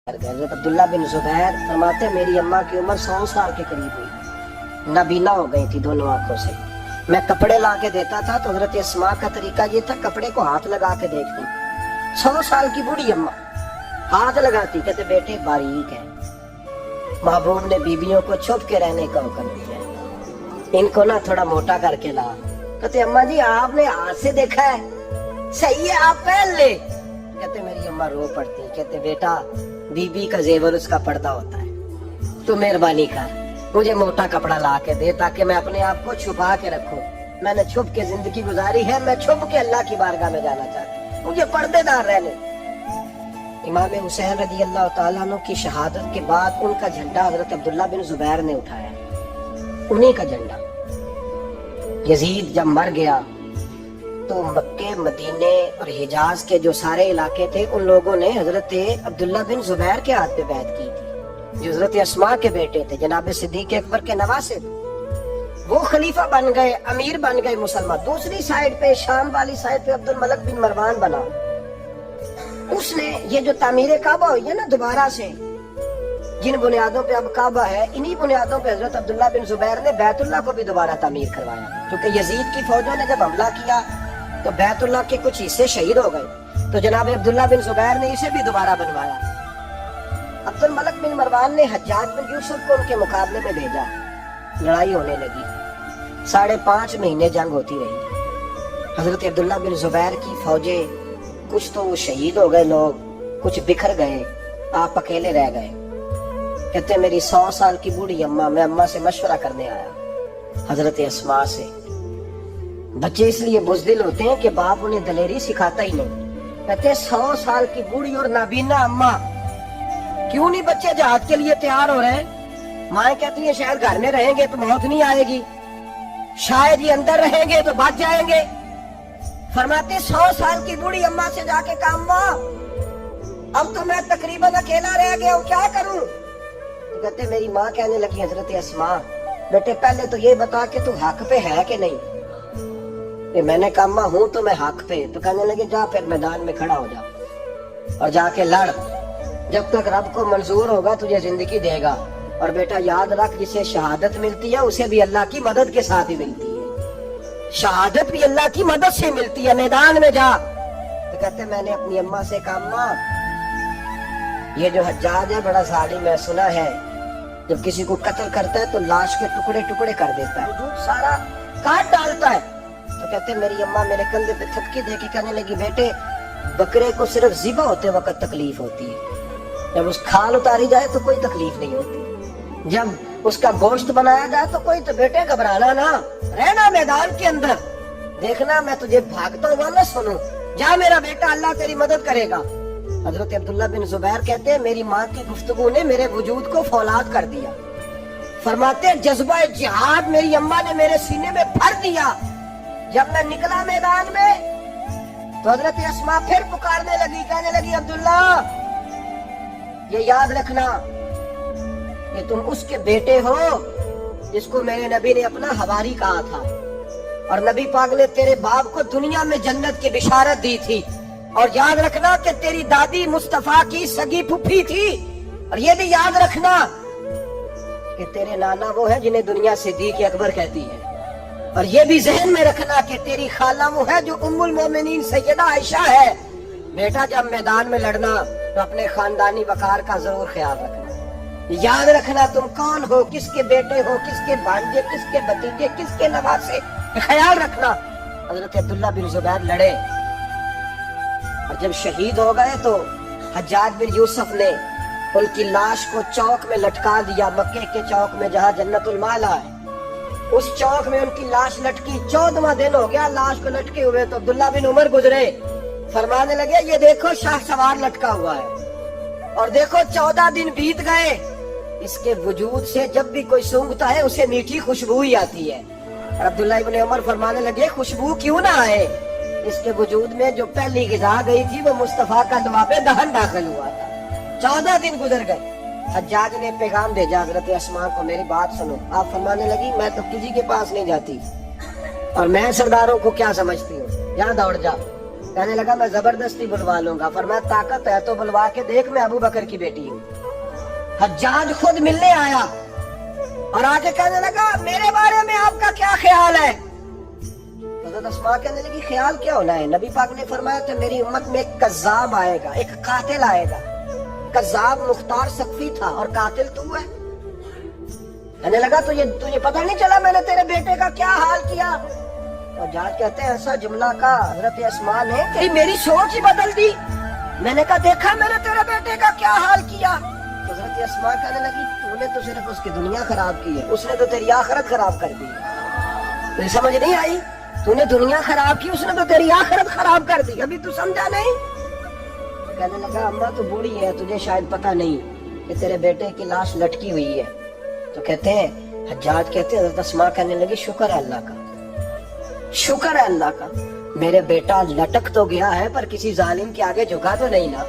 हज़रत अब्दुल्ला बिन जुबैर फरमाते मेरी अम्मा की उम्र 100 साल के करीब हुई, नाबीना हो गई थी दोनों आंखों से। मैं कपड़े ला के देता था तो हज़रत अस्मा का तरीका ये था, कपड़े को हाथ लगा के देखती। 100 साल की बूढ़ी अम्मा हाथ लगाती, कहते बेटे बारीक है। महबूब ने बीबियों को छुप के रहने का हुक्म दिया, इनको ना थोड़ा मोटा करके ला। कहते अम्मा जी आपने हाथ से देखा है, सही है आप पहन ले। कहते मेरी अम्मा रो पड़ती, कहते बेटा बीबी का जेवर उसका पर्दा होता है, तो मेहरबानी कर मुझे मोटा कपड़ा ला के दे ताकि मैं अपने आप को छुपा के रखूं। मैंने छुप के जिंदगी गुजारी है, मैं छुप के अल्लाह की बारगाह में जाना चाहती हूं, मुझे पर्देदार रहने। इमाम हुसैन रज़ी अल्लाह तआला अन्हु की शहादत के बाद उनका झंडा हजरत अब्दुल्ला बिन जुबैर ने उठाया, उन्हीं का झंडा। यजीद जब मर गया तो मक्के मदीने और हिजाज के जो सारे इलाके थे उन लोगों ने हजरत अब्दुल्ला बिन जुबैर के हाथ पे बैत की थी, जो हजरत अस्मा के बेटे थे, जनाब सिद्दीक अकबर के नवासे। वो खलीफा बन गए, अमीर बन गए मुसलमान। दूसरी साइड पे शाम वाली साइड पे अब्दुल मलिक बिन मरवान बना, उसने ये जो तामीर काबा हुई है ना दोबारा से, जिन बुनियादों पे अब काबा है, इन्हीं बुनियादों पे हजरत अब्दुल्ला बिन जुबैर ने बैतुल्लाह को भी दोबारा तामीर करवाया। क्योंकि यजीद की फौजों ने जब हमला किया तो बैतुल्लाह के कुछ हिस्से शहीद हो गए, तो जनाब अब्दुल्ला बिन जुबैर ने इसे भी दोबारा बनवाया। अब्दुल मलिक बिन मरवान ने हज्जाज बिन यूसुफ को उनके मुकाबले में भेजा, लड़ाई होने लगी, 5.5 महीने जंग होती रही। हजरत अब्दुल्ला बिन जुबैर की फौजें, कुछ तो वो शहीद हो गए लोग, कुछ बिखर गए, आप अकेले रह गए। कहते मेरी 100 साल की बूढ़ी अम्मा, मैं अम्मा से मशवरा करने आया, हजरत अस्मा से। बच्चे इसलिए बुज़दिल होते हैं कि बाप उन्हें दलेरी सिखाता ही नहीं। कहते 100 साल की बूढ़ी और नाबीना अम्मा, क्यों नहीं बच्चे जहाज के लिए तैयार हो रहे हैं? माए कहती है शायद घर में रहेंगे तो मौत नहीं आएगी, शायद ये अंदर रहेंगे तो बच जाएंगे। फरमाते 100 साल की बूढ़ी अम्मा से जाके कहा अम्मा अब तो मैं तकरीबन अकेला रह गया हूँ, क्या करूं? तो कहते मेरी माँ कहने लगी हजरत अस्मा बेटे पहले तो ये बता कि तू हक पे है कि नहीं। मैंने कहा अम्मा हूं तो मैं हक पे। तो कहने लगे जा फिर मैदान में खड़ा हो जा और जाके लड़, जब तक रब को मंजूर होगा तुझे जिंदगी देगा। और बेटा याद रख जिसे शहादत मिलती है उसे भी अल्लाह की मदद के साथ ही मिलती है, शहादत भी अल्लाह की मदद से मिलती है, मैदान में जा। तो कहते मैंने अपनी अम्मा से कहा अम्मा ये जो हज्जाज है बड़ा साड़ी, मैं सुना है जब किसी को कत्ल करता है तो लाश के टुकड़े टुकड़े कर देता है, दूध सारा काट डालता है। तो कहते मेरी अम्मा मेरे कंधे पे थपकी दे के कहने लगी बेटे बकरे को सिर्फ ज़िबा होते वक्त तकलीफ होती है, जब उस खाल उतारी जाए तो कोई तकलीफ नहीं होती, जब उसका गोश्त बनाया जाए तो कोई। तो बेटे घबराना ना, रहना मैदान के अंदर, देखना मैं तुझे भागता हुआ ना सुनूं, जा मेरा बेटा अल्लाह तेरी मदद करेगा। हजरत अब्दुल्ला बिन जुबैर कहते हैं मेरी माँ की गुफ्तगू ने मेरे वजूद को फौलाद कर दिया। फरमाते जज्बा जिहाद मेरी अम्मा ने मेरे सीने में भर दिया। जब मैं निकला मैदान में तो हजरत अस्मा फिर पुकारने लगी, कहने लगी अब्दुल्ला ये याद रखना कि तुम उसके बेटे हो जिसको मेरे नबी ने अपना हवारी कहा था, और नबी पाक ने तेरे बाप को दुनिया में जन्नत की बिशारत दी थी। और याद रखना कि तेरी दादी मुस्तफा की सगी फुफी थी, और ये भी याद रखना कि तेरे नाना वो है जिन्हें दुनिया सिद्दीक अकबर कहती है। और ये भी जहन में रखना कि तेरी खाला वो है जो उम्मुल मोमिनीन सैयदा आयशा है। बेटा जब मैदान में लड़ना तो अपने खानदानी वकार का जरूर ख्याल रखना, याद रखना तुम कौन हो, किसके बेटे हो, किसके भांजे, किसके भतीजे, किसके नवासे, ख्याल रखना। हजरत अब्दुल्ला बिन जुबैर लड़े और जब शहीद हो गए तो हज्जाज बिन यूसुफ ने उनकी लाश को चौक में लटका दिया, मक्के के चौक में जहाँ जन्नतुल माला है, उस चौक में उनकी लाश लटकी। 14वां दिन हो गया लाश को लटके हुए, तो अब्दुल्ला बिन उमर गुजरे, फरमाने लगे ये देखो शाह सवार लटका हुआ है, और देखो 14 दिन बीत गए, इसके वजूद से जब भी कोई सूंघता है उसे मीठी खुशबू ही आती है। और अब्दुल्ला इब्न उमर फरमाने लगे खुशबू क्यों ना आए, इसके वजूद में जो पहली गिज़ा गई थी वो मुस्तफा का लवाबे दहन दाखिल हुआ था। 14 दिन गुजर गए। हज्जाज ने पैगाम भेजा हजरत अस्मा को, मेरी बात सुनो। आप फरमाने लगी मैं तो किसी के पास नहीं जाती, और मैं सरदारों को क्या समझती हूँ, यहाँ दौड़ जा। کہنے لگا میں زبردستی بلوا لوں گا. فرمایا طاقت ہے تو بلوا کے دیکھ, میں ابو بکر کی بیٹی ہوں. حجاج خود ملنے آیا اور آگے کہنے لگا میرے بارے میں آپ کا کیا خیال ہے؟ حضرت اسماء کہنے لگی خیال کیا ہونا ہے؟ نبی پاک نے فرمایا کہ میری امت میں ایک کذاب آئے گا, ایک قاتل آئے گا. کذاب مختار سقفی تھا اور قاتل تو ہے. کہنے لگا تجھے پتہ نہیں چلا میں نے تیرے بیٹے کا کیا حال کیا؟ اور جاج کہتے ہیں ایسا جملہ کا حضرت اسماء نے کہ میری سوچ ہی بدل دی. میں نے کہا دیکھا میں نے تیرے بیٹے کا کیا حال کیا؟ حضرت اسماء کہنے لگی تو نے تو صرف اس کی دنیا خراب کی ہے, اس نے تو تیری آخرت خراب کر دی. تجھے سمجھ نہیں آئی؟ تو نے دنیا خراب کی, اس نے تو تیری آخرت خراب کر دی. ابھی تو سمجھا نہیں؟ کہنے لگا اماں تو بوڑھی ہے, تجھے شاید پتہ نہیں کہ تیرے بیٹے کی لاش لٹکی ہوئی ہے. تو کہتے ہیں حجاج کہتے ہیں حضرت اسماء کہنے لگی شکر ہے اللہ کا, شکر ہے اللہ کا, میرے بیٹا لٹک تو گیا ہے پر کسی ظالم کے آگے جھکا تو نہیں نا.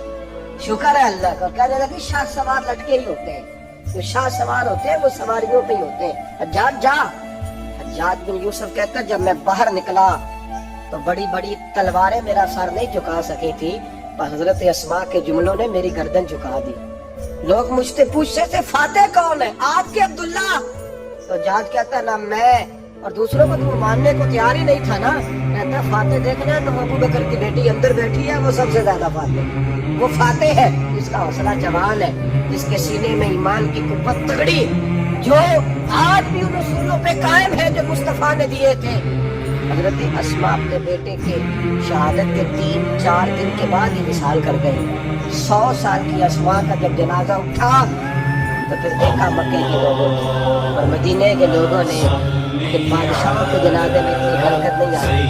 شکر ہے اللہ کا. کہنے لگی شاہ سوار لٹکے ہی ہوتے ہیں, جو شاہ سوار ہوتے ہیں وہ سواریوں پہ ہی ہوتے ہیں. حجاج جا. حجاج بن یوسف کہتا جب میں باہر نکلا تو بڑی بڑی تلواریں میرا سر نہیں جھکا سکی تھی, پر حضرت اسماء کے جملوں نے میری گردن جھکا دی. لوگ مجھ سے پوچھتے تھے فاتح کون ہے؟ آپ کے عبداللہ. تو حجاج کہتا نہ میں اور دوسروں کو تو ماننے کو تیار ہی نہیں تھا نا. کہتا فاتح دیکھنا تو ابو بکر کی بیٹی اندر بیٹھی ہے, وہ سب سے زیادہ فاتح, وہ فاتح ہے جس کا حوصلہ جوان ہے, جس کے سینے میں ایمان کی قوت تگڑی, جو آج بھی ان اصولوں پہ قائم ہے جو مصطفیٰ نے دیے تھے. حضرت اسماء اپنے بیٹے کے شہادت کے 3-4 دن کے بعد ہی وصال کر گئے. 100 سال کی اسماء کا جب جنازہ اٹھا تو پھر دیکھا مکے کے لوگوں نے اور مدینے کے لوگوں نے کہ بادشاہوں کے جنازے میں اتنی حرکت نہیں آئی,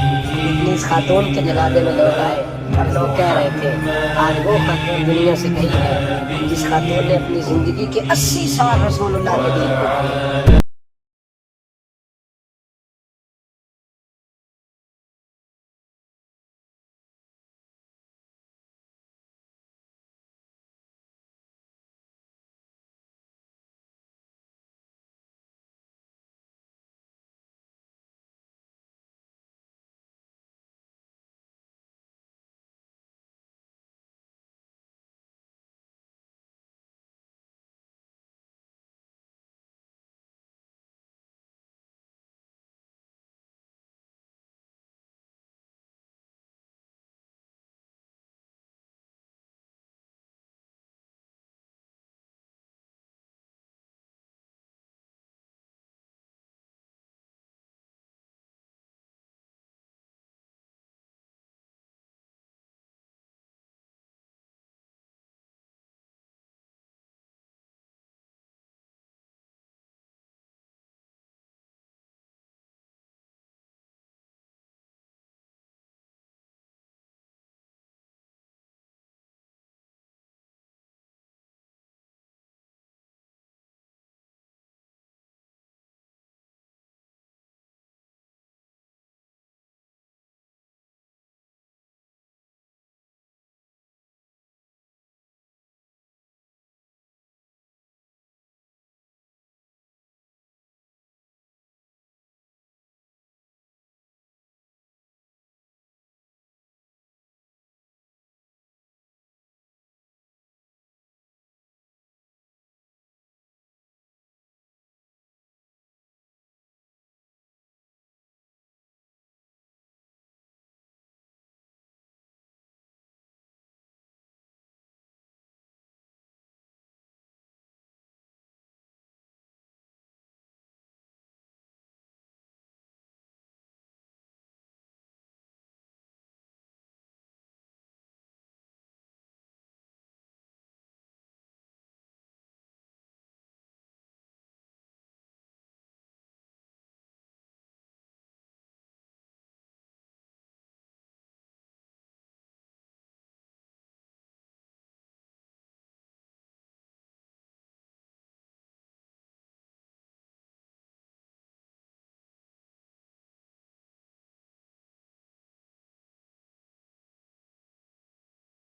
اتنی اس خاتون کے جنازے میں لوگ آئے. اور لوگ کہہ رہے تھے آج وہ خاتون دنیا سے گئی ہے جس خاتون نے اپنی زندگی کے 80 سال رسول اللہ کے دین کو